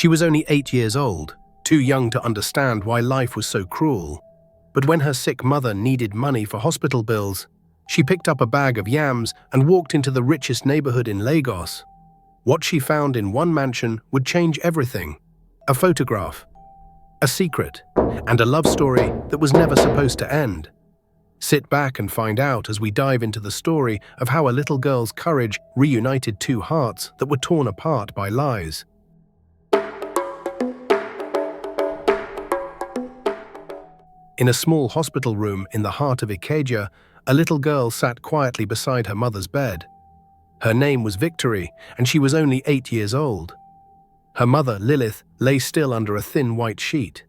She was only 8 years old, too young to understand why life was so cruel. But when her sick mother needed money for hospital bills, she picked up a bag of yams and walked into the richest neighborhood in Lagos. What she found in one mansion would change everything: a photograph, a secret, and a love story that was never supposed to end. Sit back and find out as we dive into the story of how a little girl's courage reunited two hearts that were torn apart by lies. In a small hospital room in the heart of Ikeja, a little girl sat quietly beside her mother's bed. Her name was Victory, and she was only 8 years old. Her mother, Lilith, lay still under a thin white sheet.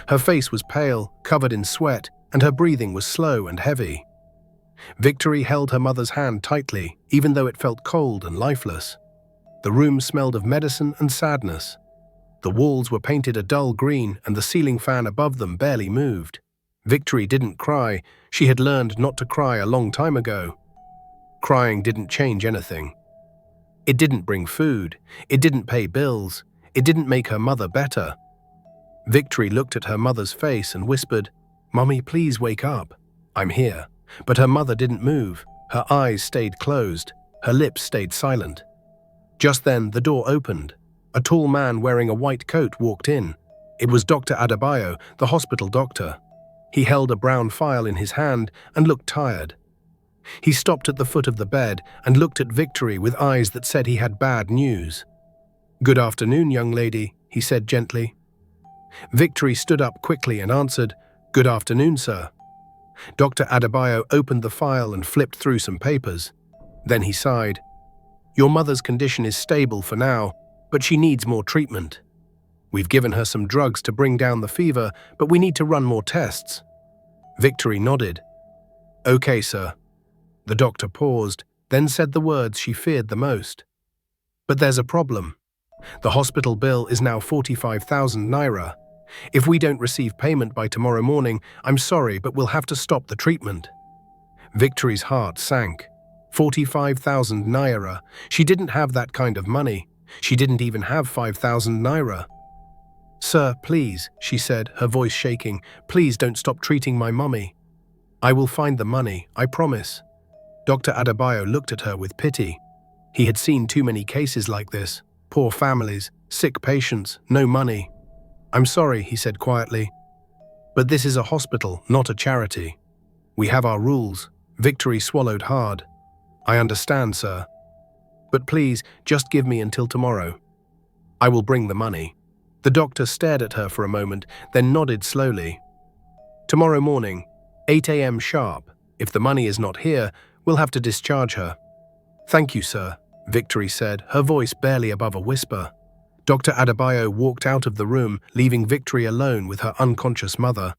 Her face was pale, covered in sweat, and her breathing was slow and heavy. Victory held her mother's hand tightly, even though it felt cold and lifeless. The room smelled of medicine and sadness. The walls were painted a dull green, and the ceiling fan above them barely moved. Victory didn't cry. She had learned not to cry a long time ago. Crying didn't change anything. It didn't bring food. It didn't pay bills. It didn't make her mother better. Victory looked at her mother's face and whispered, "Mummy, please wake up. I'm here." But her mother didn't move. Her eyes stayed closed. Her lips stayed silent. Just then, the door opened. A tall man wearing a white coat walked in. It was Dr. Adebayo, the hospital doctor. He held a brown file in his hand and looked tired. He stopped at the foot of the bed and looked at Victory with eyes that said he had bad news. "Good afternoon, young lady," he said gently. Victory stood up quickly and answered, "Good afternoon, sir." Dr. Adebayo opened the file and flipped through some papers. Then he sighed. "Your mother's condition is stable for now, but she needs more treatment. We've given her some drugs to bring down the fever, but we need to run more tests." Victory nodded. "Okay, sir." The doctor paused, then said the words she feared the most. "But there's a problem. The hospital bill is now 45,000 naira. If we don't receive payment by tomorrow morning, I'm sorry, but we'll have to stop the treatment." Victory's heart sank. 45,000 naira. She didn't have that kind of money. She didn't even have 5,000 naira. "Sir, please," she said, her voice shaking, "please don't stop treating my mummy. I will find the money, I promise." Dr. Adebayo looked at her with pity. He had seen too many cases like this. Poor families, sick patients, no money. "I'm sorry," he said quietly. "But this is a hospital, not a charity. We have our rules." Victory swallowed hard. "I understand, sir. But please, just give me until tomorrow. I will bring the money." The doctor stared at her for a moment, then nodded slowly. "Tomorrow morning, 8 a.m. sharp. If the money is not here, we'll have to discharge her." "Thank you, sir," Victory said, her voice barely above a whisper. Dr. Adebayo walked out of the room, leaving Victory alone with her unconscious mother.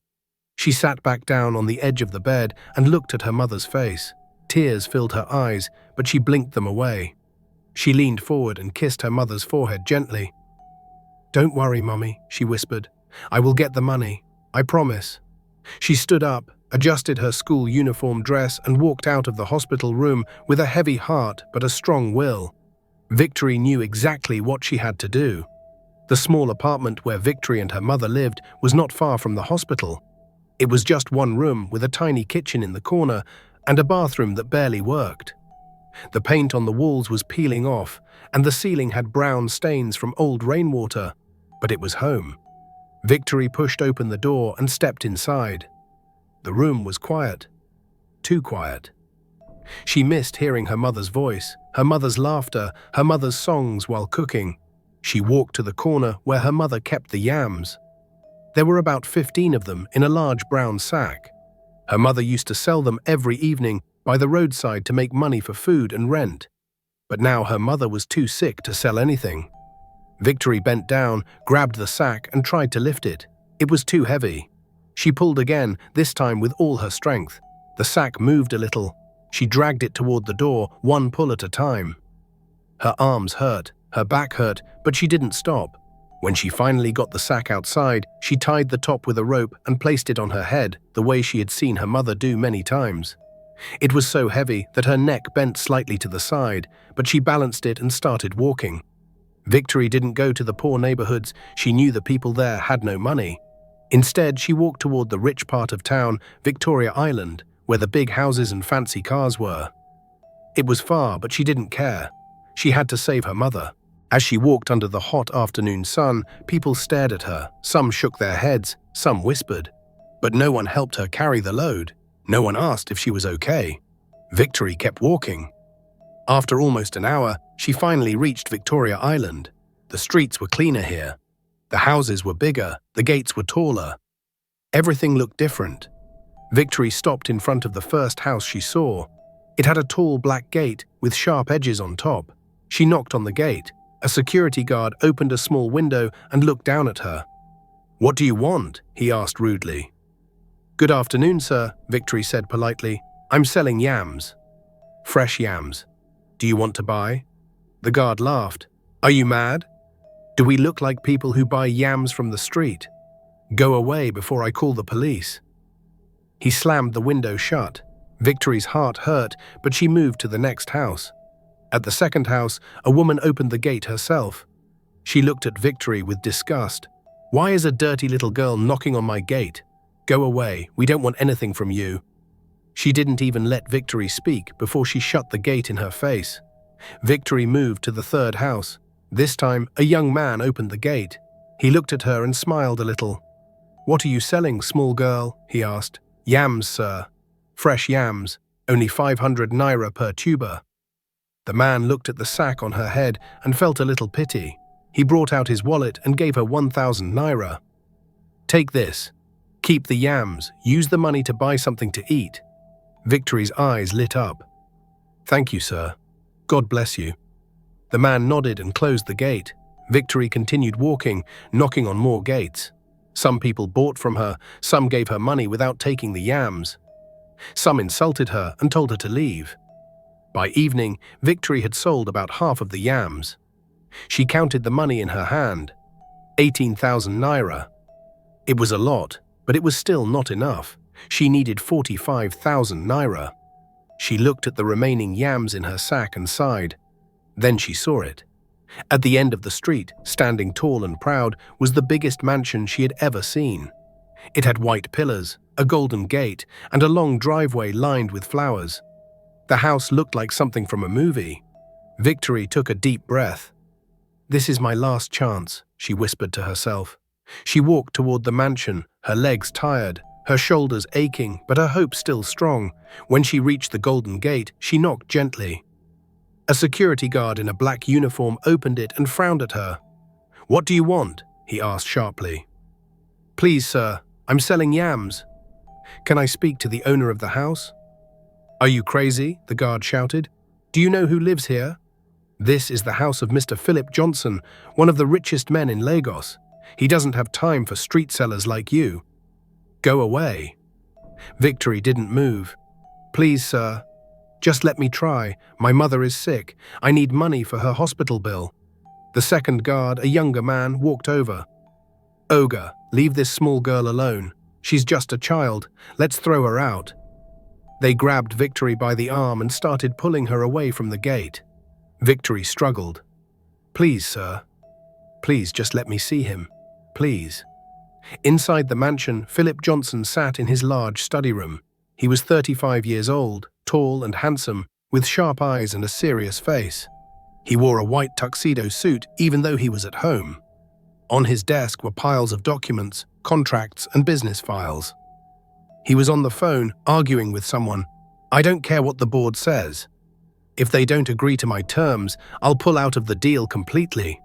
She sat back down on the edge of the bed and looked at her mother's face. Tears filled her eyes, but she blinked them away. She leaned forward and kissed her mother's forehead gently. "Don't worry, Mummy," she whispered. "I will get the money. I promise." She stood up, adjusted her school uniform dress, and walked out of the hospital room with a heavy heart but a strong will. Victory knew exactly what she had to do. The small apartment where Victory and her mother lived was not far from the hospital. It was just one room with a tiny kitchen in the corner and a bathroom that barely worked. The paint on the walls was peeling off, and the ceiling had brown stains from old rainwater, but it was home. Victory pushed open the door and stepped inside. The room was quiet. Too quiet. She missed hearing her mother's voice, her mother's laughter, her mother's songs while cooking. She walked to the corner where her mother kept the yams. There were about 15 of them in a large brown sack. Her mother used to sell them every evening by the roadside to make money for food and rent. But now her mother was too sick to sell anything. Victory bent down, grabbed the sack, and tried to lift it. It was too heavy. She pulled again, this time with all her strength. The sack moved a little. She dragged it toward the door, one pull at a time. Her arms hurt, her back hurt, but she didn't stop. When she finally got the sack outside, she tied the top with a rope and placed it on her head, the way she had seen her mother do many times. It was so heavy that her neck bent slightly to the side, but she balanced it and started walking. Victory didn't go to the poor neighborhoods. She knew the people there had no money. Instead, she walked toward the rich part of town, Victoria Island, where the big houses and fancy cars were. It was far, but she didn't care. She had to save her mother. As she walked under the hot afternoon sun, people stared at her. Some shook their heads, some whispered. But no one helped her carry the load. No one asked if she was okay. Victory kept walking. After almost an hour, she finally reached Victoria Island. The streets were cleaner here. The houses were bigger, the gates were taller. Everything looked different. Victory stopped in front of the first house she saw. It had a tall black gate with sharp edges on top. She knocked on the gate. A security guard opened a small window and looked down at her. "What do you want?" he asked rudely. "Good afternoon, sir," Victory said politely. "I'm selling yams." "Fresh yams. Do you want to buy?" The guard laughed. "Are you mad? Do we look like people who buy yams from the street? Go away before I call the police." He slammed the window shut. Victory's heart hurt, but she moved to the next house. At the second house, a woman opened the gate herself. She looked at Victory with disgust. "Why is a dirty little girl knocking on my gate? Go away, we don't want anything from you." She didn't even let Victory speak before she shut the gate in her face. Victory moved to the third house. This time, a young man opened the gate. He looked at her and smiled a little. "What are you selling, small girl?" he asked. "Yams, sir. Fresh yams, only 500 naira per tuber." The man looked at the sack on her head and felt a little pity. He brought out his wallet and gave her 1,000 naira. "Take this. Keep the yams. Use the money to buy something to eat." Victory's eyes lit up. "Thank you, sir. God bless you." The man nodded and closed the gate. Victory continued walking, knocking on more gates. Some people bought from her, some gave her money without taking the yams. Some insulted her and told her to leave. By evening, Victory had sold about half of the yams. She counted the money in her hand. 18,000 naira. It was a lot, but it was still not enough. She needed 45,000 naira. She looked at the remaining yams in her sack and sighed. Then she saw it. At the end of the street, standing tall and proud, was the biggest mansion she had ever seen. It had white pillars, a golden gate, and a long driveway lined with flowers. The house looked like something from a movie. Victory took a deep breath. "This is my last chance," she whispered to herself. She walked toward the mansion, her legs tired, her shoulders aching, but her hope still strong. When she reached the golden gate, she knocked gently. A security guard in a black uniform opened it and frowned at her. "What do you want?" he asked sharply. "Please, sir, I'm selling yams. Can I speak to the owner of the house?" "Are you crazy?" the guard shouted. "Do you know who lives here? This is the house of Mr. Philip Johnson, one of the richest men in Lagos. He doesn't have time for street sellers like you. Go away." Victory didn't move. "Please, sir. Just let me try. My mother is sick. I need money for her hospital bill." The second guard, a younger man, walked over. "Ogre, leave this small girl alone. She's just a child. Let's throw her out." They grabbed Victory by the arm and started pulling her away from the gate. Victory struggled. "Please, sir. Please just let me see him. Please." Inside the mansion, Philip Johnson sat in his large study room. He was 35 years old, tall and handsome, with sharp eyes and a serious face. He wore a white tuxedo suit even though he was at home. On his desk were piles of documents, contracts, and business files. He was on the phone, arguing with someone. "I don't care what the board says. If they don't agree to my terms, I'll pull out of the deal completely."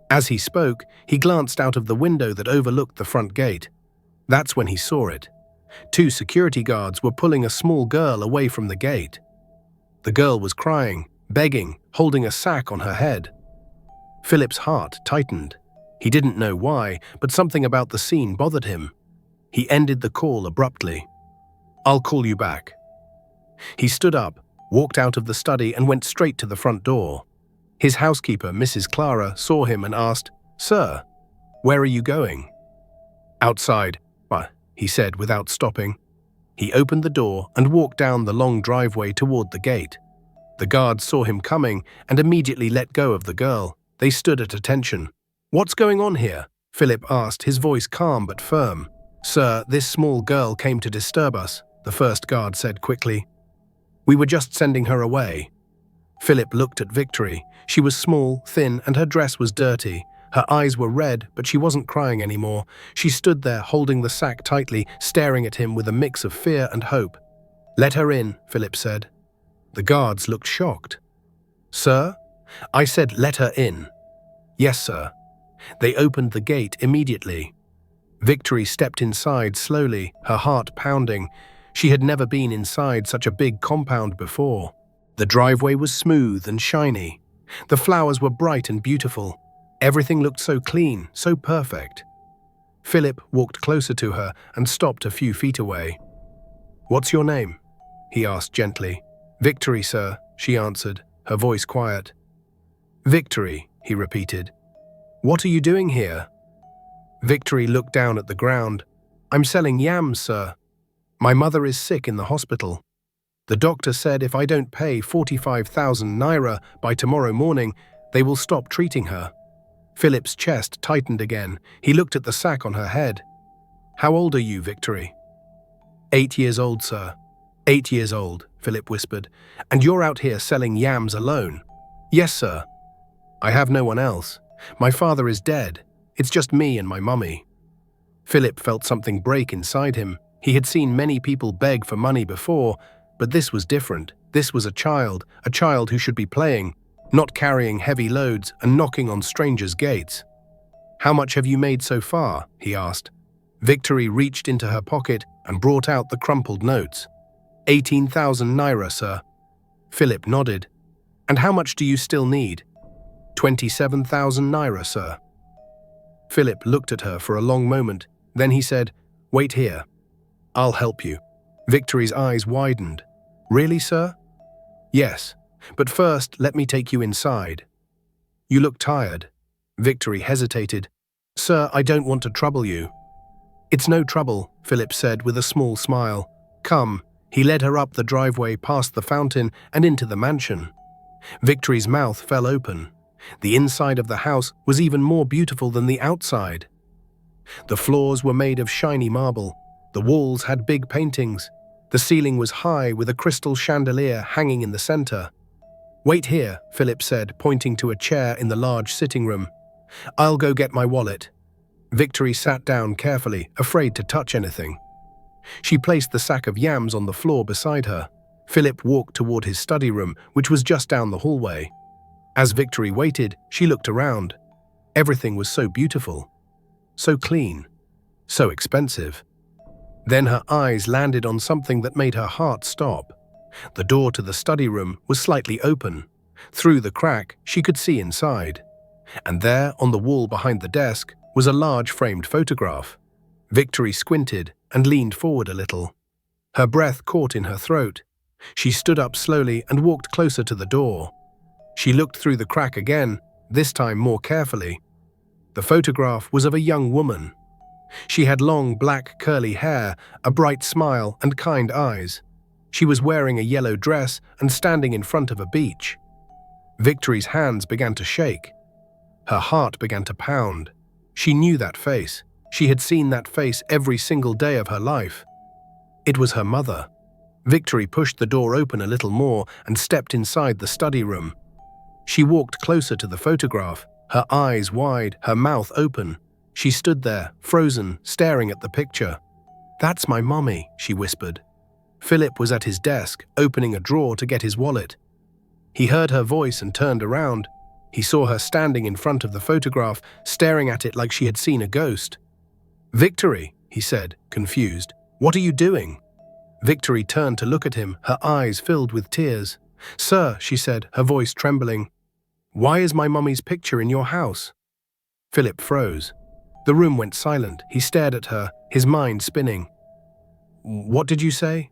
As he spoke, he glanced out of the window that overlooked the front gate. That's when he saw it. 2 security guards were pulling a small girl away from the gate. The girl was crying, begging, holding a sack on her head. Philip's heart tightened. He didn't know why, but something about the scene bothered him. He ended the call abruptly. "I'll call you back." He stood up, walked out of the study and went straight to the front door. His housekeeper, Mrs. Clara, saw him and asked, "Sir, where are you going?" "Outside," he said without stopping. He opened the door and walked down the long driveway toward the gate. The guards saw him coming and immediately let go of the girl. They stood at attention. "What's going on here?" Philip asked, his voice calm but firm. "Sir, this small girl came to disturb us," the first guard said quickly. "We were just sending her away." Philip looked at Victory. She was small, thin, and her dress was dirty. Her eyes were red, but she wasn't crying anymore. She stood there, holding the sack tightly, staring at him with a mix of fear and hope. "Let her in," Philip said. The guards looked shocked. "Sir?" "I said let her in." "Yes, sir." They opened the gate immediately. Victory stepped inside slowly, her heart pounding. She had never been inside such a big compound before. The driveway was smooth and shiny. The flowers were bright and beautiful. Everything looked so clean, so perfect. Philip walked closer to her and stopped a few feet away. "What's your name?" he asked gently. "Victory, sir," she answered, her voice quiet. "Victory," he repeated. "What are you doing here?" Victory looked down at the ground. "I'm selling yams, sir. My mother is sick in the hospital. The doctor said if I don't pay 45,000 naira by tomorrow morning, they will stop treating her." Philip's chest tightened again. He looked at the sack on her head. "How old are you, Victory?" 8 years old, sir." 8 years old, Philip whispered. "And you're out here selling yams alone?" "Yes, sir. I have no one else. My father is dead. It's just me and my mummy." Philip felt something break inside him. He had seen many people beg for money before, but this was different. This was a child who should be playing, not carrying heavy loads and knocking on strangers' gates. "How much have you made so far?" he asked. Victory reached into her pocket and brought out the crumpled notes. 18,000 naira, sir." Philip nodded. "And how much do you still need?" 27,000 naira, sir." Philip looked at her for a long moment. Then he said, "Wait here. I'll help you." Victory's eyes widened. "Really, sir?" "Yes. But first, let me take you inside." "You look tired." Victory hesitated. "Sir, I don't want to trouble you." "It's no trouble," Philip said with a small smile. "Come." He led her up the driveway past the fountain and into the mansion. Victory's mouth fell open. The inside of the house was even more beautiful than the outside. The floors were made of shiny marble. The walls had big paintings. The ceiling was high with a crystal chandelier hanging in the center. "Wait here," Philip said, pointing to a chair in the large sitting room. "I'll go get my wallet." Victory sat down carefully, afraid to touch anything. She placed the sack of yams on the floor beside her. Philip walked toward his study room, which was just down the hallway. As Victory waited, she looked around. Everything was so beautiful, so clean, so expensive. Then her eyes landed on something that made her heart stop. The door to the study room was slightly open. Through the crack, she could see inside. And there, on the wall behind the desk, was a large framed photograph. Victory squinted and leaned forward a little. Her breath caught in her throat. She stood up slowly and walked closer to the door. She looked through the crack again, this time more carefully. The photograph was of a young woman. She had long black curly hair, a bright smile, and kind eyes. She was wearing a yellow dress and standing in front of a beach. Victory's hands began to shake. Her heart began to pound. She knew that face. She had seen that face every single day of her life. It was her mother. Victory pushed the door open a little more and stepped inside the study room. She walked closer to the photograph, her eyes wide, her mouth open. She stood there, frozen, staring at the picture. "That's my mommy," she whispered. Philip was at his desk, opening a drawer to get his wallet. He heard her voice and turned around. He saw her standing in front of the photograph, staring at it like she had seen a ghost. "Victory," he said, confused. "What are you doing?" Victory turned to look at him, her eyes filled with tears. "Sir," she said, her voice trembling, "why is my mummy's picture in your house?" Philip froze. The room went silent. He stared at her, his mind spinning. "What did you say?"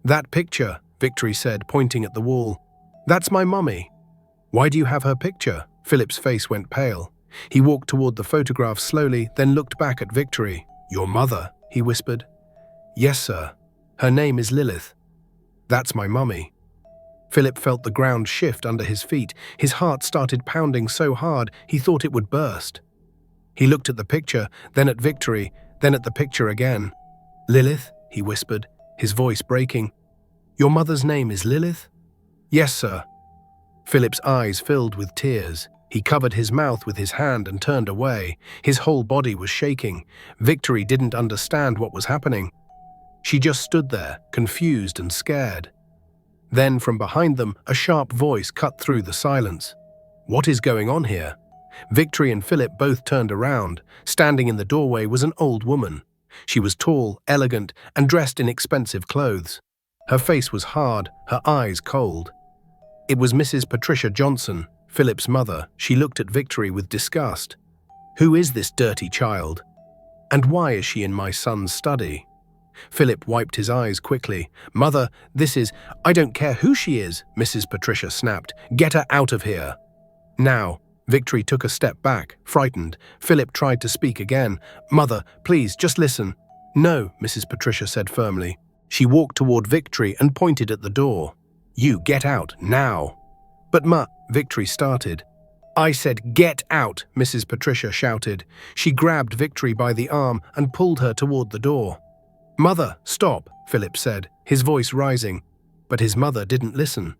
"That picture," Victory said, pointing at the wall. "That's my mummy." "Why do you have her picture?" Philip's face went pale. He walked toward the photograph slowly, then looked back at Victory. "Your mother," he whispered. "Yes, sir. Her name is Lilith. That's my mummy." Philip felt the ground shift under his feet. His heart started pounding so hard he thought it would burst. He looked at the picture, then at Victory, then at the picture again. "Lilith," he whispered, his voice breaking. "Your mother's name is Lilith?" "Yes, sir." Philip's eyes filled with tears. He covered his mouth with his hand and turned away. His whole body was shaking. Victory didn't understand what was happening. She just stood there, confused and scared. Then, from behind them, a sharp voice cut through the silence. "What is going on here?" Victory and Philip both turned around. Standing in the doorway was an old woman. She was tall, elegant, and dressed in expensive clothes. Her face was hard, her eyes cold. It was Mrs. Patricia Johnson, Philip's mother. She looked at Victory with disgust. "Who is this dirty child? And why is she in my son's study?" Philip wiped his eyes quickly. "Mother, this is— I don't care who she is," Mrs. Patricia snapped. "Get her out of here." Now, Victory took a step back, frightened. Philip tried to speak again. "Mother, please, just listen." "No," Mrs. Patricia said firmly. She walked toward Victory and pointed at the door. "You get out, now." "But Victory started. "I said get out," Mrs. Patricia shouted. She grabbed Victory by the arm and pulled her toward the door. "Mother, stop," Philip said, his voice rising. But his mother didn't listen.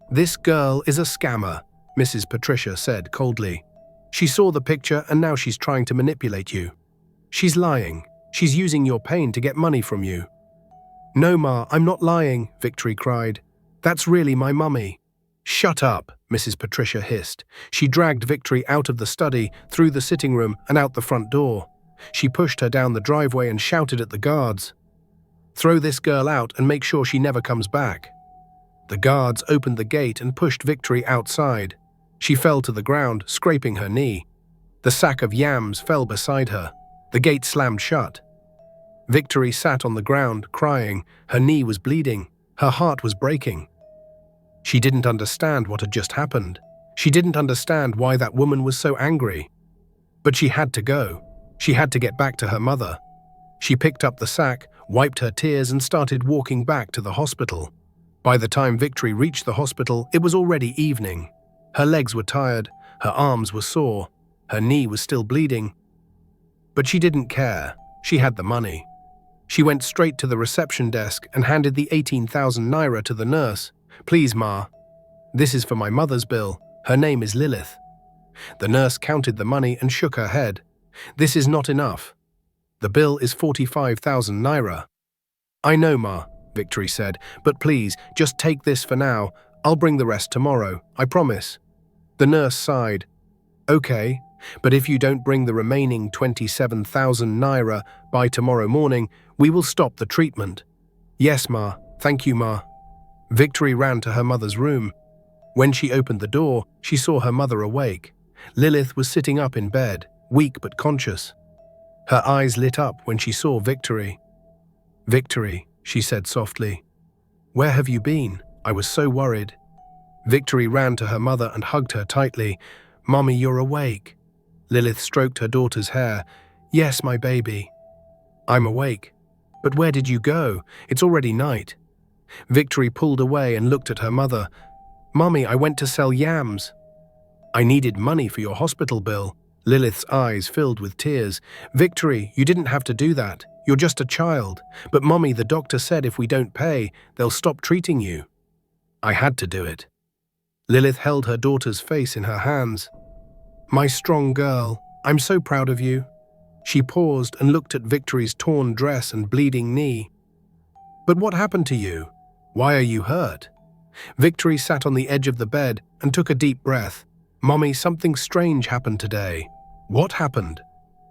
"This girl is a scammer," Mrs. Patricia said coldly. "She saw the picture and now she's trying to manipulate you. She's lying. She's using your pain to get money from you." "No, Ma, I'm not lying," Victory cried. "That's really my mummy." "Shut up," Mrs. Patricia hissed. She dragged Victory out of the study, through the sitting room, and out the front door. She pushed her down the driveway and shouted at the guards. "Throw this girl out and make sure she never comes back." The guards opened the gate and pushed Victory outside. She fell to the ground, scraping her knee. The sack of yams fell beside her. The gate slammed shut. Victory sat on the ground, crying. Her knee was bleeding. Her heart was breaking. She didn't understand what had just happened. She didn't understand why that woman was so angry. But she had to go. She had to get back to her mother. She picked up the sack, wiped her tears, and started walking back to the hospital. By the time Victory reached the hospital, it was already evening. Her legs were tired, her arms were sore, her knee was still bleeding. But she didn't care. She had the money. She went straight to the reception desk and handed the 18,000 naira to the nurse. "Please, Ma. This is for my mother's bill. Her name is Lilith." The nurse counted the money and shook her head. "This is not enough. The bill is 45,000 naira. "I know, Ma," Victory said, "but please, just take this for now. I'll bring the rest tomorrow, I promise." The nurse sighed. "Okay, but if you don't bring the remaining 27,000 naira by tomorrow morning, we will stop the treatment." "Yes, Ma. Thank you, Ma." Victory ran to her mother's room. When she opened the door, she saw her mother awake. Lilith was sitting up in bed, weak but conscious. Her eyes lit up when she saw Victory. "Victory," she said softly. "Where have you been? I was so worried." Victory ran to her mother and hugged her tightly. "Mommy, you're awake." Lilith stroked her daughter's hair. "Yes, my baby. I'm awake. But where did you go? It's already night." Victory pulled away and looked at her mother. "Mommy, I went to sell yams." "I needed money for your hospital bill." Lilith's eyes filled with tears. "Victory, you didn't have to do that. You're just a child. But Mommy, the doctor said if we don't pay, they'll stop treating you." "I had to do it." Lilith held her daughter's face in her hands. "My strong girl, I'm so proud of you." She paused and looked at Victory's torn dress and bleeding knee. "But what happened to you? Why are you hurt?" Victory sat on the edge of the bed and took a deep breath. "Mommy, something strange happened today." "What happened?"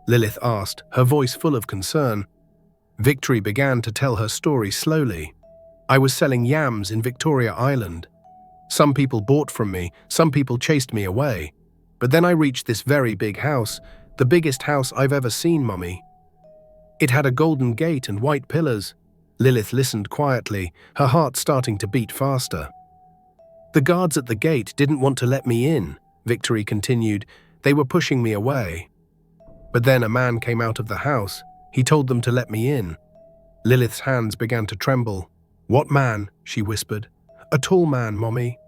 Lilith asked, her voice full of concern. Victory began to tell her story slowly. "I was selling yams in Victoria Island. Some people bought from me, some people chased me away. But then I reached this very big house, the biggest house I've ever seen, Mommy. It had a golden gate and white pillars." Lilith listened quietly, her heart starting to beat faster. "The guards at the gate didn't want to let me in," Victory continued. "They were pushing me away. But then a man came out of the house. He told them to let me in." Lilith's hands began to tremble. "What man?" she whispered. A tall man, Mommy.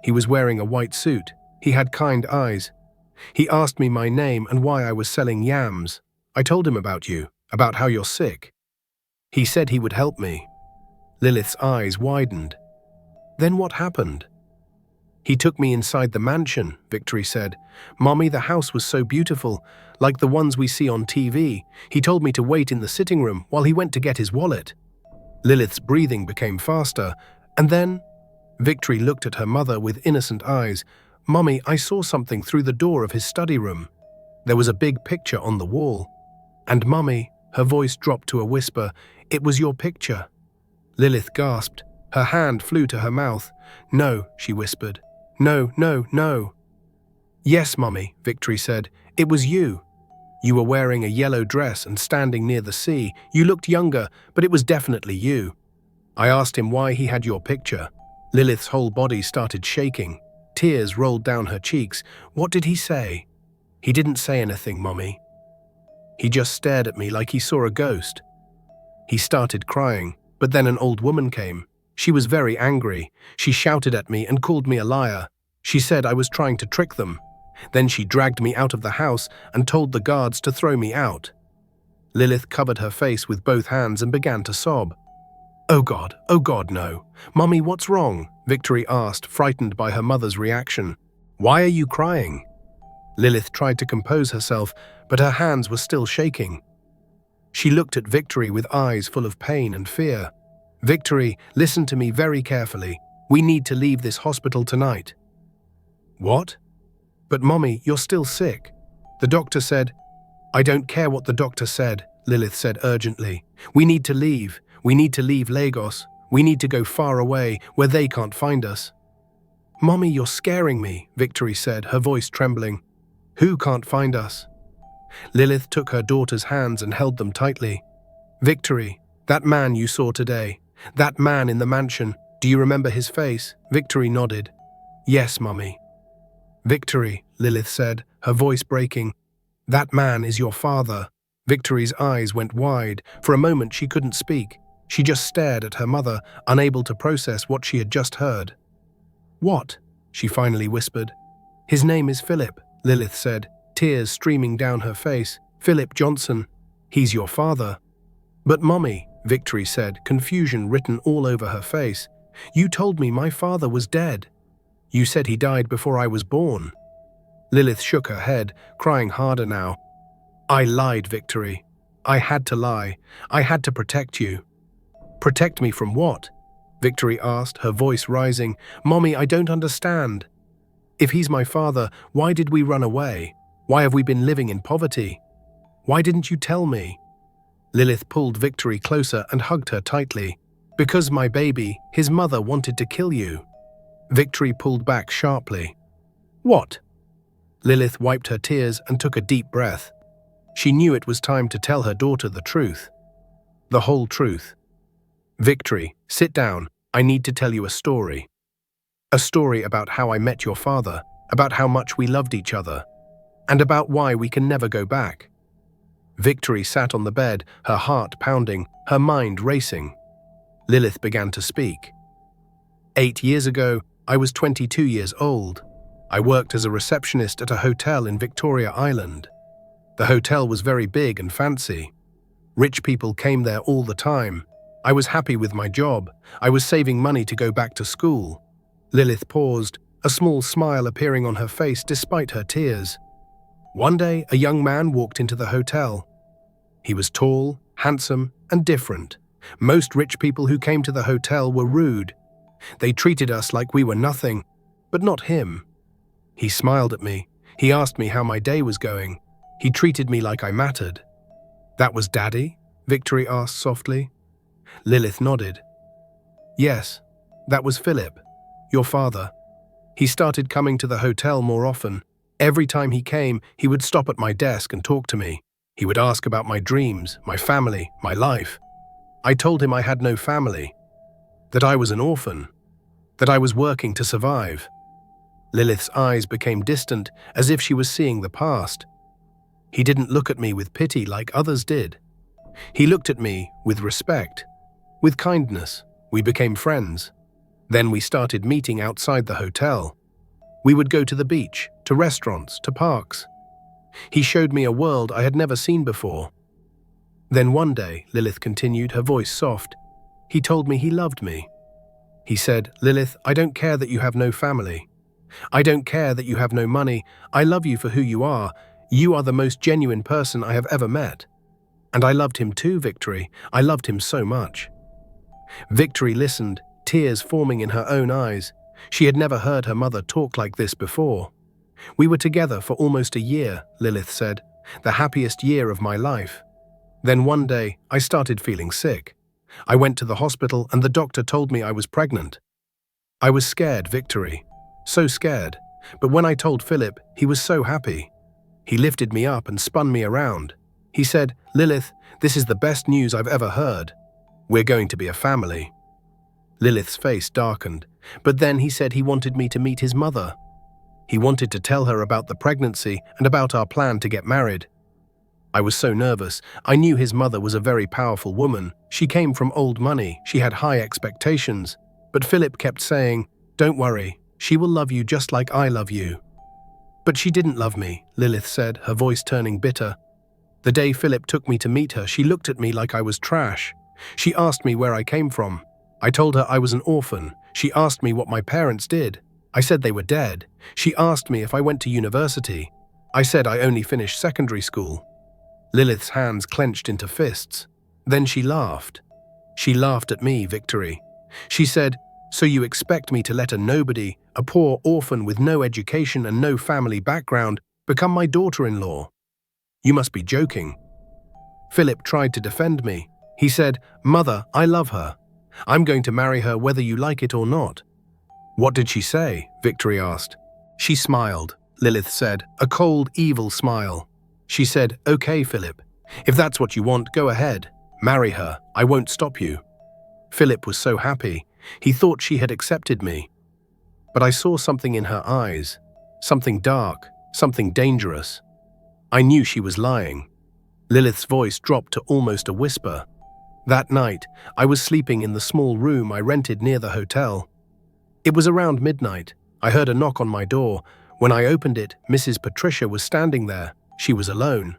He was wearing a white suit. He had kind eyes. He asked me my name and why I was selling yams. I told him about you, about how you're sick. He said he would help me. Lilith's eyes widened. Then what happened? He took me inside the mansion, Victory said. Mommy, the house was so beautiful, like the ones we see on TV. He told me to wait in the sitting room while he went to get his wallet. Lilith's breathing became faster, and then Victory looked at her mother with innocent eyes. Mommy, I saw something through the door of his study room. There was a big picture on the wall. And Mommy, her voice dropped to a whisper, it was your picture. Lilith gasped. Her hand flew to her mouth. No, she whispered. No, no, no. Yes, Mommy, Victory said. It was you. You were wearing a yellow dress and standing near the sea. You looked younger, but it was definitely you. I asked him why he had your picture. Lilith's whole body started shaking. Tears rolled down her cheeks. What did he say? He didn't say anything, Mommy. He just stared at me like he saw a ghost. He started crying, but then an old woman came. She was very angry. She shouted at me and called me a liar. She said I was trying to trick them. Then she dragged me out of the house and told the guards to throw me out. Lilith covered her face with both hands and began to sob. Oh God, no. Mommy, what's wrong? Victory asked, frightened by her mother's reaction. Why are you crying? Lilith tried to compose herself, but her hands were still shaking. She looked at Victory with eyes full of pain and fear. Victory, listen to me very carefully. We need to leave this hospital tonight. What? But Mommy, you're still sick. The doctor said. I don't care what the doctor said, Lilith said urgently. We need to leave. We need to leave Lagos. We need to go far away, where they can't find us. Mommy, you're scaring me, Victory said, her voice trembling. Who can't find us? Lilith took her daughter's hands and held them tightly. Victory, that man you saw today, that man in the mansion, do you remember his face? Victory nodded. Yes, Mommy. Victory, Lilith said, her voice breaking. That man is your father. Victory's eyes went wide. For a moment she couldn't speak. She just stared at her mother, unable to process what she had just heard. What? She finally whispered. His name is Philip, Lilith said, tears streaming down her face. Philip Johnson. He's your father. But Mommy, Victory said, confusion written all over her face. You told me my father was dead. You said he died before I was born. Lilith shook her head, crying harder now. I lied, Victory. I had to lie. I had to protect you. Protect me from what? Victory asked, her voice rising. Mommy, I don't understand. If he's my father, why did we run away? Why have we been living in poverty? Why didn't you tell me? Lilith pulled Victory closer and hugged her tightly. Because my baby, his mother wanted to kill you. Victory pulled back sharply. What? Lilith wiped her tears and took a deep breath. She knew it was time to tell her daughter the truth. The whole truth. Victory, sit down. I need to tell you a story. A story about how I met your father, about how much we loved each other, and about why we can never go back. Victory sat on the bed, her heart pounding, her mind racing. Lilith began to speak. 8 years ago, I was 22 years old. I worked as a receptionist at a hotel in Victoria Island. The hotel was very big and fancy. Rich people came there all the time. I was happy with my job. I was saving money to go back to school. Lilith paused, a small smile appearing on her face despite her tears. One day, a young man walked into the hotel. He was tall, handsome, and different. Most rich people who came to the hotel were rude. They treated us like we were nothing, but not him. He smiled at me. He asked me how my day was going. He treated me like I mattered. That was Daddy? Victory asked softly. Lilith nodded. Yes, that was Philip, your father. He started coming to the hotel more often. Every time he came, he would stop at my desk and talk to me. He would ask about my dreams, my family, my life. I told him I had no family, that I was an orphan, that I was working to survive. Lilith's eyes became distant, as if she was seeing the past. He didn't look at me with pity like others did. He looked at me with respect, with kindness. We became friends. Then we started meeting outside the hotel. We would go to the beach, to restaurants, to parks. He showed me a world I had never seen before. Then one day, Lilith continued, her voice soft, he told me he loved me. He said, "Lilith, I don't care that you have no family. I don't care that you have no money. I love you for who you are. You are the most genuine person I have ever met." And I loved him too, Victory. I loved him so much. Victory listened, tears forming in her own eyes. She had never heard her mother talk like this before. "We were together for almost a year," Lilith said, "the happiest year of my life. Then one day, I started feeling sick. I went to the hospital and the doctor told me I was pregnant. I was scared, Victory. So scared. But when I told Philip, he was so happy. He lifted me up and spun me around. He said, 'Lilith, this is the best news I've ever heard. We're going to be a family.'" Lilith's face darkened, but then he said he wanted me to meet his mother. He wanted to tell her about the pregnancy and about our plan to get married. I was so nervous. I knew his mother was a very powerful woman. She came from old money. She had high expectations. But Philip kept saying, "Don't worry, she will love you just like I love you." "But she didn't love me," Lilith said, her voice turning bitter. "The day Philip took me to meet her, she looked at me like I was trash. She asked me where I came from. I told her I was an orphan. She asked me what my parents did. I said they were dead. She asked me if I went to university. I said I only finished secondary school." Lilith's hands clenched into fists. Then she laughed. She laughed at me, Victory. She said, "So you expect me to let a nobody, a poor orphan with no education and no family background, become my daughter-in-law? You must be joking." Philip tried to defend me. He said, "Mother, I love her. I'm going to marry her whether you like it or not." "What did she say?" Victory asked. "She smiled," Lilith said, a cold, evil smile. She said, "Okay, Philip. If that's what you want, go ahead. Marry her. I won't stop you." Philip was so happy. He thought she had accepted me. But I saw something in her eyes. Something dark. Something dangerous. I knew she was lying. Lilith's voice dropped to almost a whisper. That night, I was sleeping in the small room I rented near the hotel. It was around midnight. I heard a knock on my door. When I opened it, Mrs. Patricia was standing there. She was alone.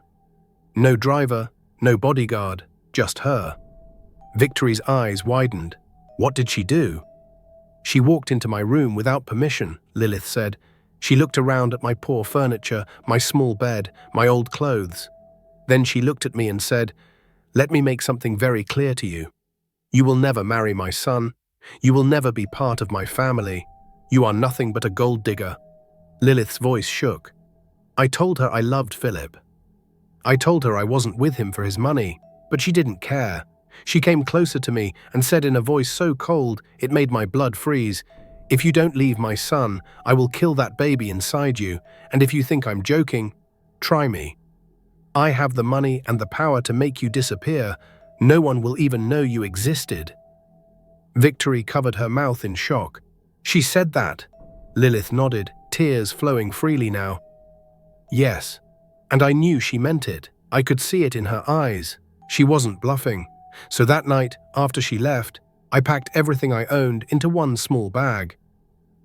No driver, no bodyguard, just her. Victory's eyes widened. What did she do? "She walked into my room without permission," Lilith said. "She looked around at my poor furniture, my small bed, my old clothes. Then she looked at me and said, 'Let me make something very clear to you. You will never marry my son. You will never be part of my family. You are nothing but a gold digger.'" Lilith's voice shook. I told her I loved Philip. I told her I wasn't with him for his money, but she didn't care. She came closer to me and said in a voice so cold it made my blood freeze, "If you don't leave my son, I will kill that baby inside you, and if you think I'm joking, try me. I have the money and the power to make you disappear. No one will even know you existed." Victory covered her mouth in shock. "She said that?" Lilith nodded, tears flowing freely now. "Yes, and I knew she meant it. I could see it in her eyes. She wasn't bluffing. So that night, after she left, I packed everything I owned into one small bag.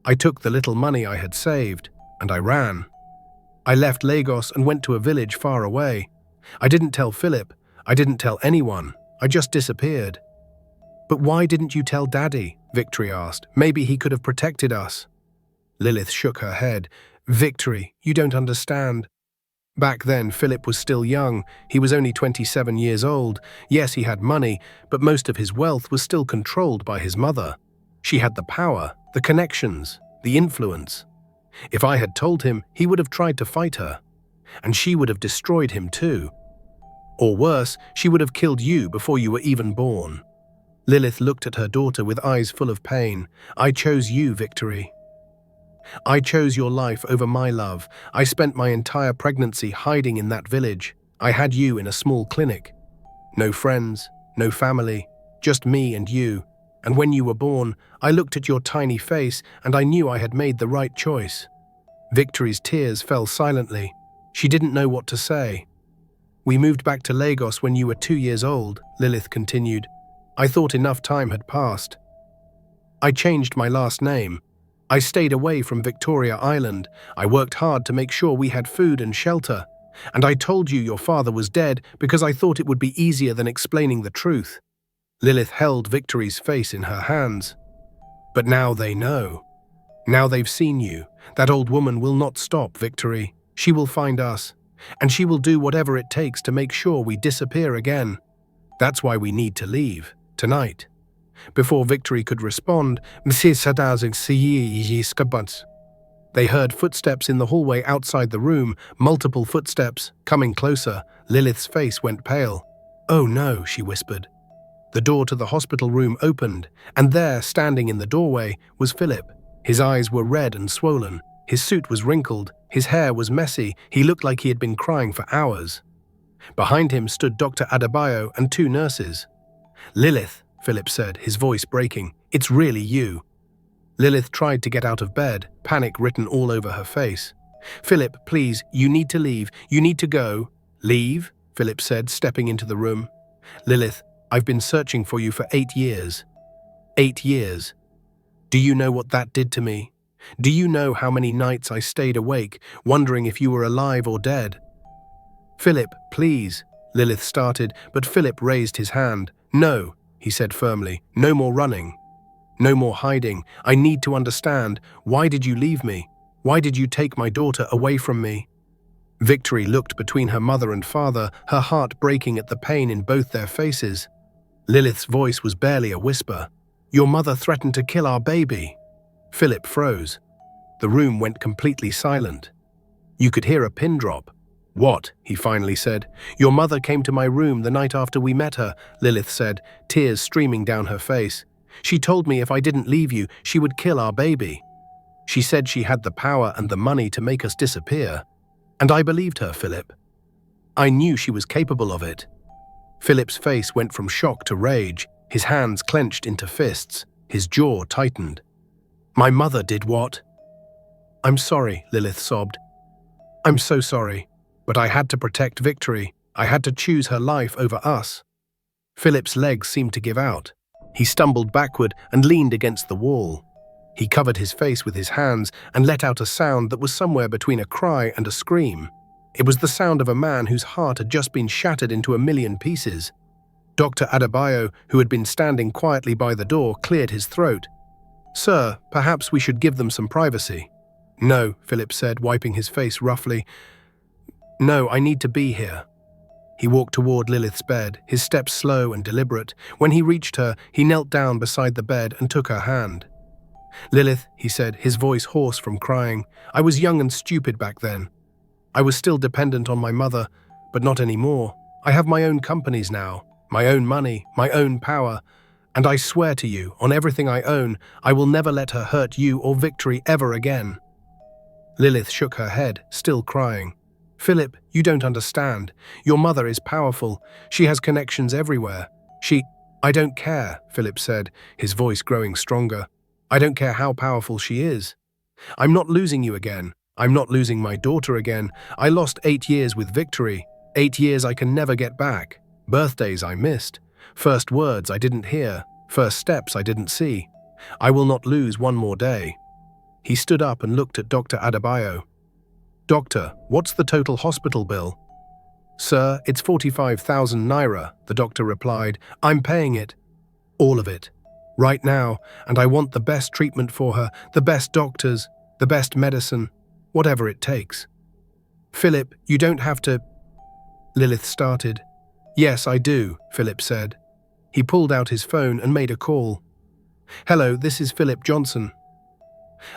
I took the little money I had saved, and I ran. I left Lagos and went to a village far away. I didn't tell Philip. I didn't tell anyone. I just disappeared." "But why didn't you tell Daddy?" Victory asked. "Maybe he could have protected us." Lilith shook her head. "Victory, you don't understand. Back then, Philip was still young. He was only 27 years old. Yes, he had money, but most of his wealth was still controlled by his mother. She had the power, the connections, the influence. If I had told him, he would have tried to fight her. And she would have destroyed him too. Or worse, she would have killed you before you were even born." Lilith looked at her daughter with eyes full of pain. "I chose you, Victory. I chose your life over my love. I spent my entire pregnancy hiding in that village. I had you in a small clinic. No friends, no family, just me and you. And when you were born, I looked at your tiny face and I knew I had made the right choice." Victory's tears fell silently. She didn't know what to say. "We moved back to Lagos when you were 2 years old," Lilith continued. "I thought enough time had passed. I changed my last name. I stayed away from Victoria Island. I worked hard to make sure we had food and shelter. And I told you your father was dead because I thought it would be easier than explaining the truth." Lilith held Victory's face in her hands. "But now they know. Now they've seen you. That old woman will not stop, Victory. She will find us. And she will do whatever it takes to make sure we disappear again. That's why we need to leave, tonight." Before Victory could respond, they heard footsteps in the hallway outside the room, multiple footsteps, coming closer. Lilith's face went pale. "Oh no," she whispered. The door to the hospital room opened, and there, standing in the doorway, was Philip. His eyes were red and swollen. His suit was wrinkled. His hair was messy. He looked like he had been crying for hours. Behind him stood Dr. Adebayo and 2 nurses. "Lilith," Philip said, his voice breaking, "it's really you." Lilith tried to get out of bed, panic written all over her face. "Philip, please, you need to leave. You need to go." "Leave?" Philip said, stepping into the room. "Lilith, I've been searching for you for 8 years. 8 years. Do you know what that did to me? Do you know how many nights I stayed awake, wondering if you were alive or dead?" "Philip, please," Lilith started, but Philip raised his hand. "No," he said firmly, "no more running. No more hiding. I need to understand. Why did you leave me? Why did you take my daughter away from me?" Victory looked between her mother and father, her heart breaking at the pain in both their faces. Lilith's voice was barely a whisper. "Your mother threatened to kill our baby." Philip froze. The room went completely silent. You could hear a pin drop. "What?" he finally said. "Your mother came to my room the night after we met her," Lilith said, tears streaming down her face. "She told me if I didn't leave you, she would kill our baby. She said she had the power and the money to make us disappear. And I believed her, Philip. I knew she was capable of it." Philip's face went from shock to rage, his hands clenched into fists, his jaw tightened. "My mother did what?" "I'm sorry," Lilith sobbed. "I'm so sorry. But I had to protect Victory. I had to choose her life over us." Philip's legs seemed to give out. He stumbled backward and leaned against the wall. He covered his face with his hands and let out a sound that was somewhere between a cry and a scream. It was the sound of a man whose heart had just been shattered into a million pieces. Dr. Adebayo, who had been standing quietly by the door, cleared his throat. "Sir, perhaps we should give them some privacy." "No," Philip said, wiping his face roughly. "No, I need to be here." He walked toward Lilith's bed, his steps slow and deliberate. When he reached her, he knelt down beside the bed and took her hand. "Lilith," he said, his voice hoarse from crying, "I was young and stupid back then. I was still dependent on my mother, but not anymore. I have my own companies now, my own money, my own power, and I swear to you, on everything I own, I will never let her hurt you or Victory ever again." Lilith shook her head, still crying. "Philip, you don't understand. Your mother is powerful. She has connections everywhere. I don't care," Philip said, his voice growing stronger. "I don't care how powerful she is. I'm not losing you again. I'm not losing my daughter again. I lost 8 years with Victory. 8 years I can never get back. Birthdays I missed. First words I didn't hear. First steps I didn't see. I will not lose one more day." He stood up and looked at Dr. Adebayo. "Doctor, what's the total hospital bill?" "Sir, it's 45,000 naira, the doctor replied. "I'm paying it. All of it. Right now, and I want the best treatment for her, the best doctors, the best medicine, whatever it takes." "Philip, you don't have to—" Lilith started. "Yes, I do," Philip said. He pulled out his phone and made a call. "Hello, this is Philip Johnson.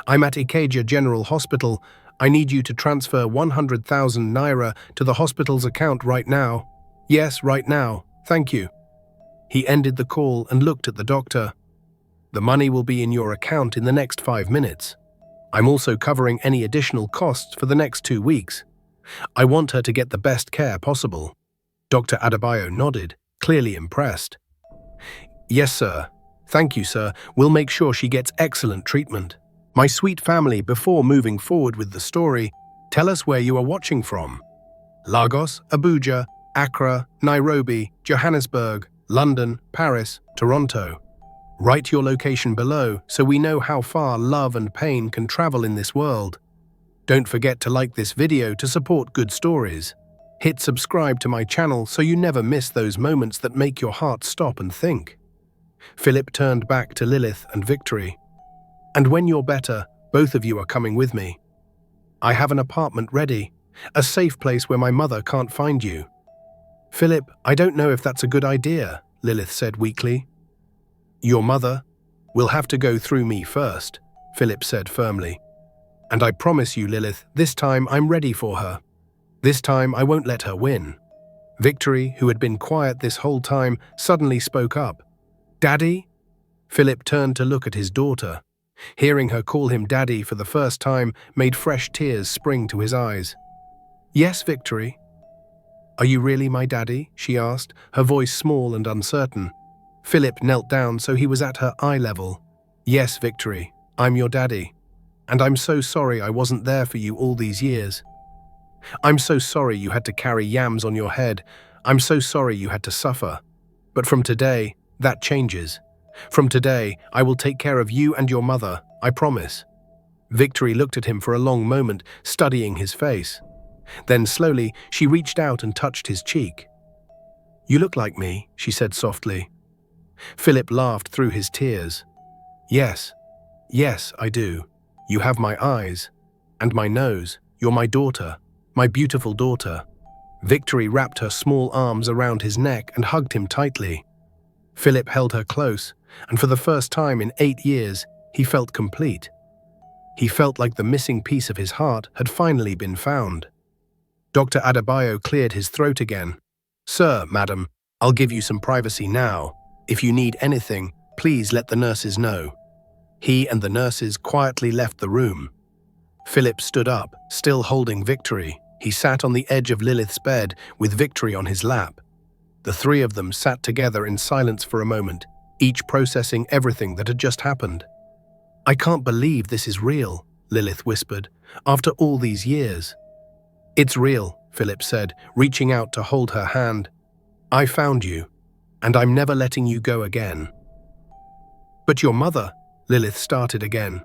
I'm at Ikeja General Hospital. I need you to transfer 100,000 naira to the hospital's account right now." "Yes, right now. Thank you." He ended the call and looked at the doctor. "The money will be in your account in the next 5 minutes. I'm also covering any additional costs for the next 2 weeks. I want her to get the best care possible." Dr. Adebayo nodded, clearly impressed. "Yes, sir. Thank you, sir. We'll make sure she gets excellent treatment." "My sweet family, before moving forward with the story, tell us where you are watching from. Lagos, Abuja, Accra, Nairobi, Johannesburg, London, Paris, Toronto." Write your location below so we know how far love and pain can travel in this world. Don't forget to like this video to support good stories. Hit subscribe to my channel so you never miss those moments that make your heart stop and think. Philip turned back to Lilith and Victory. And when you're better, both of you are coming with me. I have an apartment ready, a safe place where my mother can't find you. Philip, I don't know if that's a good idea, Lilith said weakly. Your mother will have to go through me first, Philip said firmly. And I promise you, Lilith, this time I'm ready for her. This time I won't let her win. Victory, who had been quiet this whole time, suddenly spoke up. Daddy? Philip turned to look at his daughter. Hearing her call him Daddy for the first time made fresh tears spring to his eyes. Yes, Victory. Are you really my daddy? She asked, her voice small and uncertain. Philip knelt down so he was at her eye level. Yes, Victory, I'm your daddy. And I'm so sorry I wasn't there for you all these years. I'm so sorry you had to carry yams on your head. I'm so sorry you had to suffer. But from today, that changes. From today, I will take care of you and your mother, I promise. Victory looked at him for a long moment, studying his face. Then slowly, she reached out and touched his cheek. You look like me, she said softly. Philip laughed through his tears. Yes, I do. You have my eyes. And my nose. You're my daughter. My beautiful daughter. Victory wrapped her small arms around his neck and hugged him tightly. Philip held her close, and for the first time in 8 years, he felt complete. He felt like the missing piece of his heart had finally been found. Dr. Adebayo cleared his throat again. Sir, madam, I'll give you some privacy now. If you need anything, please let the nurses know. He and the nurses quietly left the room. Philip stood up, still holding Victory. He sat on the edge of Lilith's bed with Victory on his lap. The three of them sat together in silence for a moment, each processing everything that had just happened. I can't believe this is real, Lilith whispered, after all these years. It's real, Philip said, reaching out to hold her hand. I found you, and I'm never letting you go again. But your mother, Lilith started again.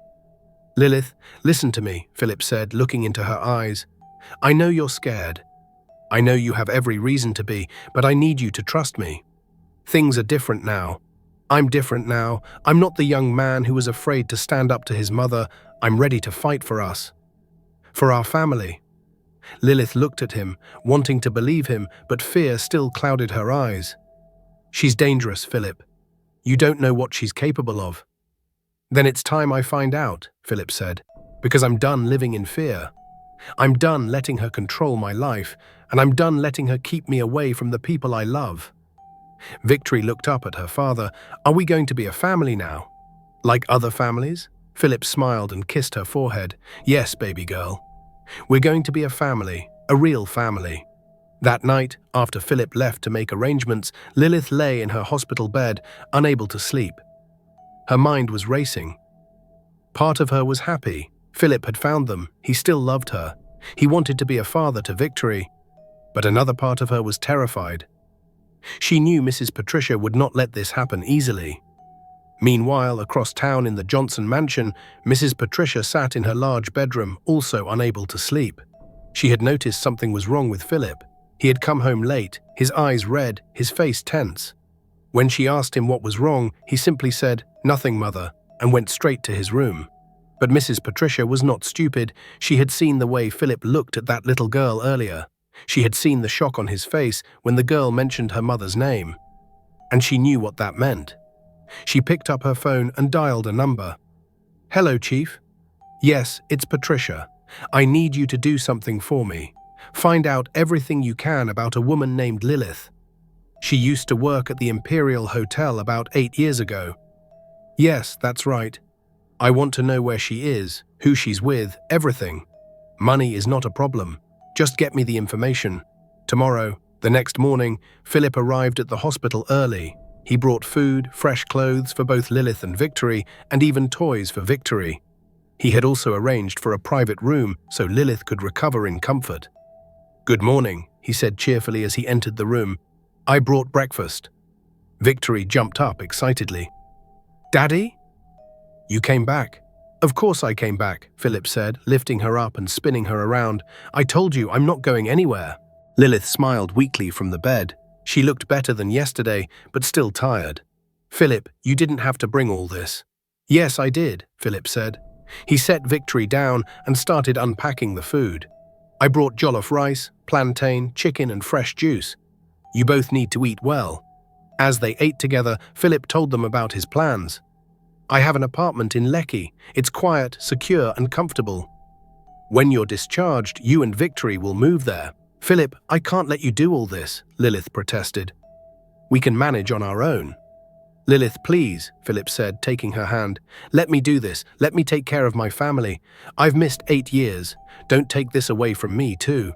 Lilith, listen to me, Philip said, looking into her eyes. I know you're scared. I know you have every reason to be, but I need you to trust me. Things are different now. I'm different now. I'm not the young man who was afraid to stand up to his mother. I'm ready to fight for us. For our family. Lilith looked at him, wanting to believe him, but fear still clouded her eyes. She's dangerous, Philip. You don't know what she's capable of. Then it's time I find out, Philip said, because I'm done living in fear. I'm done letting her control my life, and I'm done letting her keep me away from the people I love. Victory looked up at her father. Are we going to be a family now? Like other families? Philip smiled and kissed her forehead. Yes, baby girl. We're going to be a family, a real family. That night, after Philip left to make arrangements, Lilith lay in her hospital bed, unable to sleep. Her mind was racing. Part of her was happy. Philip had found them. He still loved her. He wanted to be a father to Victory. But another part of her was terrified. She knew Mrs. Patricia would not let this happen easily. Meanwhile, across town in the Johnson mansion, Mrs. Patricia sat in her large bedroom, also unable to sleep. She had noticed something was wrong with Philip. He had come home late, his eyes red, his face tense. When she asked him what was wrong, he simply said, "Nothing, mother," and went straight to his room. But Mrs. Patricia was not stupid. She had seen the way Philip looked at that little girl earlier. She had seen the shock on his face when the girl mentioned her mother's name. And she knew what that meant. She picked up her phone and dialed a number. "Hello, Chief." "Yes, it's Patricia. I need you to do something for me. Find out everything you can about a woman named Lilith. She used to work at the Imperial Hotel about 8 years ago." "Yes, that's right. I want to know where she is, who she's with, everything. Money is not a problem. Just get me the information." Tomorrow, the next morning, Philip arrived at the hospital early. He brought food, fresh clothes for both Lilith and Victory, and even toys for Victory. He had also arranged for a private room so Lilith could recover in comfort. "Good morning," he said cheerfully as he entered the room. "I brought breakfast." Victory jumped up excitedly. Daddy? You came back. Of course I came back, Philip said, lifting her up and spinning her around. I told you I'm not going anywhere. Lilith smiled weakly from the bed. She looked better than yesterday, but still tired. Philip, you didn't have to bring all this. Yes, I did, Philip said. He set Victory down and started unpacking the food. I brought jollof rice, plantain, chicken and fresh juice. You both need to eat well. As they ate together, Philip told them about his plans. I have an apartment in Lekki. It's quiet, secure and comfortable. When you're discharged, you and Victory will move there. Philip, I can't let you do all this, Lilith protested. We can manage on our own. Lilith, please, Philip said, taking her hand. Let me do this. Let me take care of my family. I've missed 8 years. Don't take this away from me, too.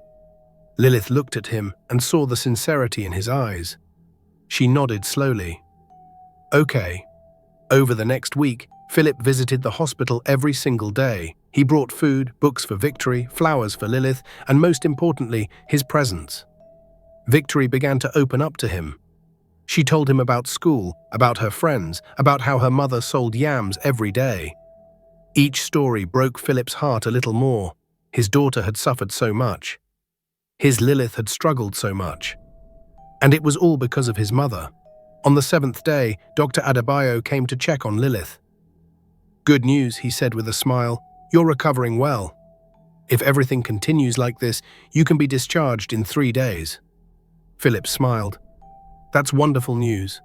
Lilith looked at him and saw the sincerity in his eyes. She nodded slowly. Okay. Over the next week, Philip visited the hospital every single day. He brought food, books for Victory, flowers for Lilith, and most importantly, his presents. Victory began to open up to him. She told him about school, about her friends, about how her mother sold yams every day. Each story broke Philip's heart a little more. His daughter had suffered so much. His Lilith had struggled so much. And it was all because of his mother. On the 7th day, Dr. Adebayo came to check on Lilith. Good news, he said with a smile. You're recovering well. If everything continues like this, you can be discharged in 3 days. Philip smiled. That's wonderful news.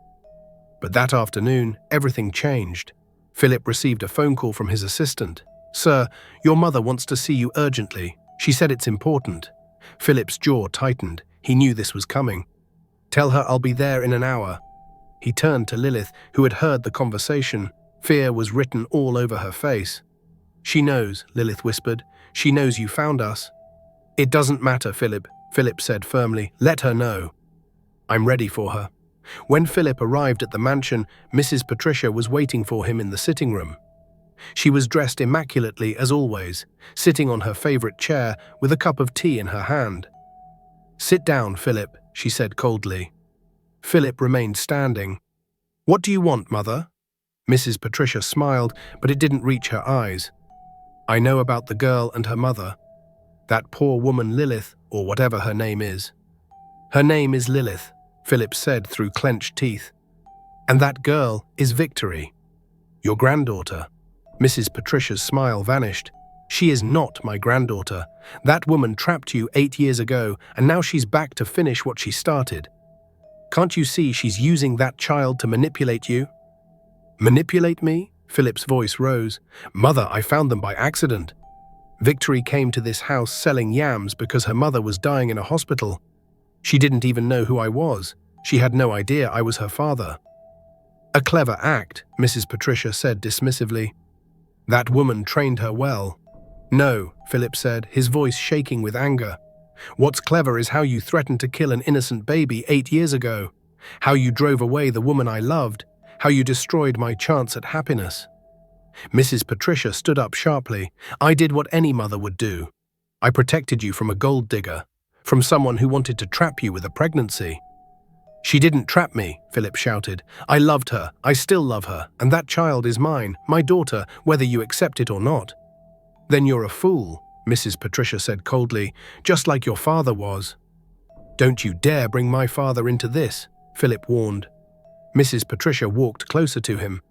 But that afternoon, everything changed. Philip received a phone call from his assistant. Sir, your mother wants to see you urgently. She said it's important. Philip's jaw tightened. He knew this was coming. Tell her I'll be there in an hour. He turned to Lilith, who had heard the conversation. Fear was written all over her face. She knows, Lilith whispered. She knows you found us. It doesn't matter, Philip said firmly. Let her know. I'm ready for her. When Philip arrived at the mansion, Mrs. Patricia was waiting for him in the sitting room. She was dressed immaculately as always, sitting on her favorite chair with a cup of tea in her hand. Sit down, Philip, she said coldly. Philip remained standing. What do you want, Mother? Mrs. Patricia smiled, but it didn't reach her eyes. I know about the girl and her mother. That poor woman Lilith, or whatever her name is. Her name is Lilith, Philip said through clenched teeth. And that girl is Victory. Your granddaughter. Mrs. Patricia's smile vanished. She is not my granddaughter. That woman trapped you 8 years ago, and now she's back to finish what she started. Can't you see she's using that child to manipulate you? Manipulate me? Philip's voice rose. Mother, I found them by accident. Victory came to this house selling yams because her mother was dying in a hospital. She didn't even know who I was. She had no idea I was her father. A clever act, Mrs. Patricia said dismissively. That woman trained her well. No, Philip said, his voice shaking with anger. What's clever is how you threatened to kill an innocent baby 8 years ago. How you drove away the woman I loved. How you destroyed my chance at happiness. Mrs. Patricia stood up sharply. I did what any mother would do. I protected you from a gold digger, from someone who wanted to trap you with a pregnancy. She didn't trap me, Philip shouted. I loved her, I still love her, and that child is mine, my daughter, whether you accept it or not. Then you're a fool, Mrs. Patricia said coldly, just like your father was. Don't you dare bring my father into this, Philip warned. Mrs. Patricia walked closer to him.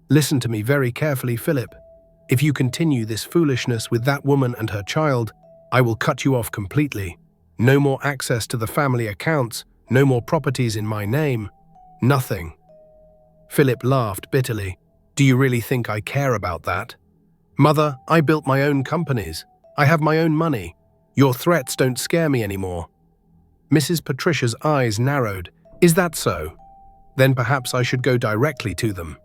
Listen to me very carefully, Philip. If you continue this foolishness with that woman and her child, I will cut you off completely. No more access to the family accounts, no more properties in my name. Nothing. Philip laughed bitterly. Do you really think I care about that? Mother, I built my own companies. I have my own money. Your threats don't scare me anymore. Mrs. Patricia's eyes narrowed. Is that so? Then perhaps I should go directly to them.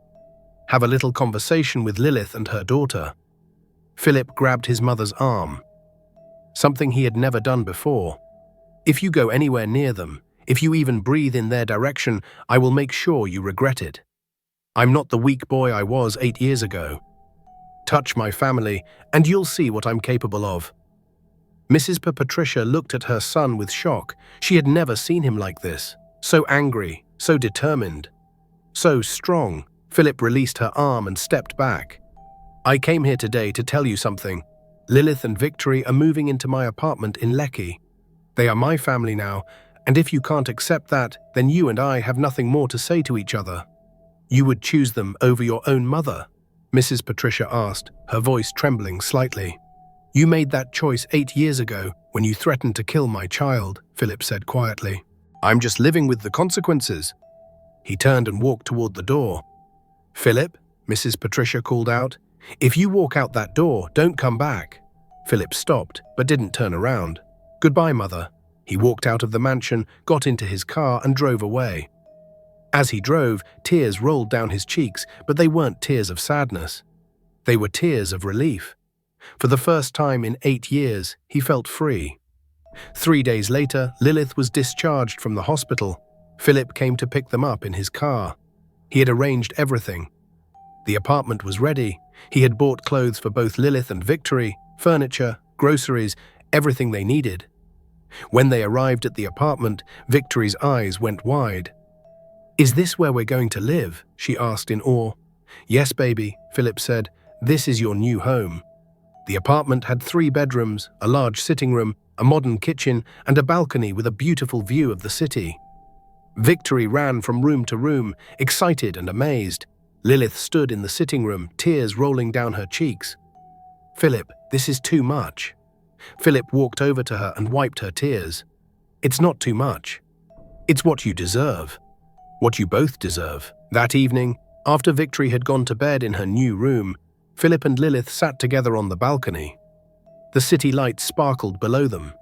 Have a little conversation with Lilith and her daughter. Philip grabbed his mother's arm. Something he had never done before. If you go anywhere near them, if you even breathe in their direction, I will make sure you regret it. I'm not the weak boy I was 8 years ago. Touch my family, and you'll see what I'm capable of. Mrs. Patricia looked at her son with shock. She had never seen him like this. So angry, so determined, so strong. Philip released her arm and stepped back. I came here today to tell you something. Lilith and Victory are moving into my apartment in Lekki. They are my family now, and if you can't accept that, then you and I have nothing more to say to each other. You would choose them over your own mother? Mrs. Patricia asked, her voice trembling slightly. You made that choice 8 years ago when you threatened to kill my child, Philip said quietly. I'm just living with the consequences. He turned and walked toward the door. Philip, Mrs. Patricia called out, if you walk out that door, don't come back. Philip stopped, but didn't turn around. Goodbye, Mother. He walked out of the mansion, got into his car and drove away. As he drove, tears rolled down his cheeks, but they weren't tears of sadness. They were tears of relief. For the first time in 8 years, he felt free. 3 days later, Lilith was discharged from the hospital. Philip came to pick them up in his car. He had arranged everything. The apartment was ready. He had bought clothes for both Lilith and Victory, furniture, groceries, everything they needed. When they arrived at the apartment, Victory's eyes went wide. Is this where we're going to live? She asked in awe. Yes, baby, Philip said. This is your new home. The apartment had 3 bedrooms, a large sitting room, a modern kitchen, and a balcony with a beautiful view of the city. Victory ran from room to room, excited and amazed. Lilith stood in the sitting room, tears rolling down her cheeks. Philip, this is too much. Philip walked over to her and wiped her tears. It's not too much. It's what you deserve. What you both deserve. That evening, after Victory had gone to bed in her new room, Philip and Lilith sat together on the balcony. The city lights sparkled below them.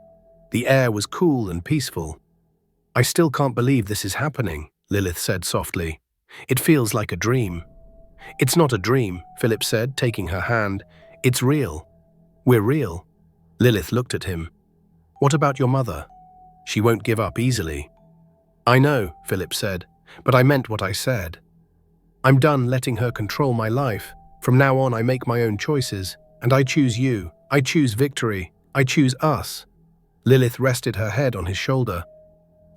The air was cool and peaceful. I still can't believe this is happening, Lilith said softly. It feels like a dream. It's not a dream, Philip said, taking her hand. It's real. We're real. Lilith looked at him. What about your mother? She won't give up easily. I know, Philip said, but I meant what I said. I'm done letting her control my life. From now on, I make my own choices, and I choose you. I choose Victory. I choose us. Lilith rested her head on his shoulder.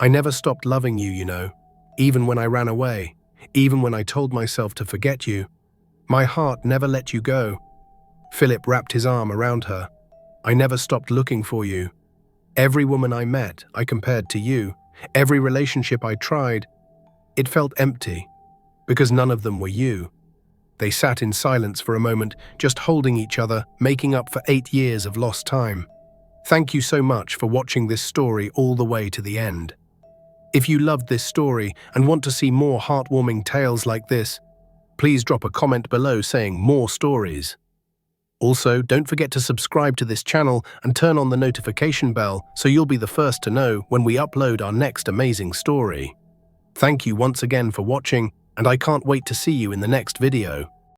I never stopped loving you, you know, even when I ran away, even when I told myself to forget you. My heart never let you go. Philip wrapped his arm around her. I never stopped looking for you. Every woman I met, I compared to you. Every relationship I tried, it felt empty, because none of them were you. They sat in silence for a moment, just holding each other, making up for 8 years of lost time. Thank you so much for watching this story all the way to the end. If you loved this story and want to see more heartwarming tales like this, please drop a comment below saying more stories. Also, don't forget to subscribe to this channel and turn on the notification bell so you'll be the first to know when we upload our next amazing story. Thank you once again for watching, and I can't wait to see you in the next video.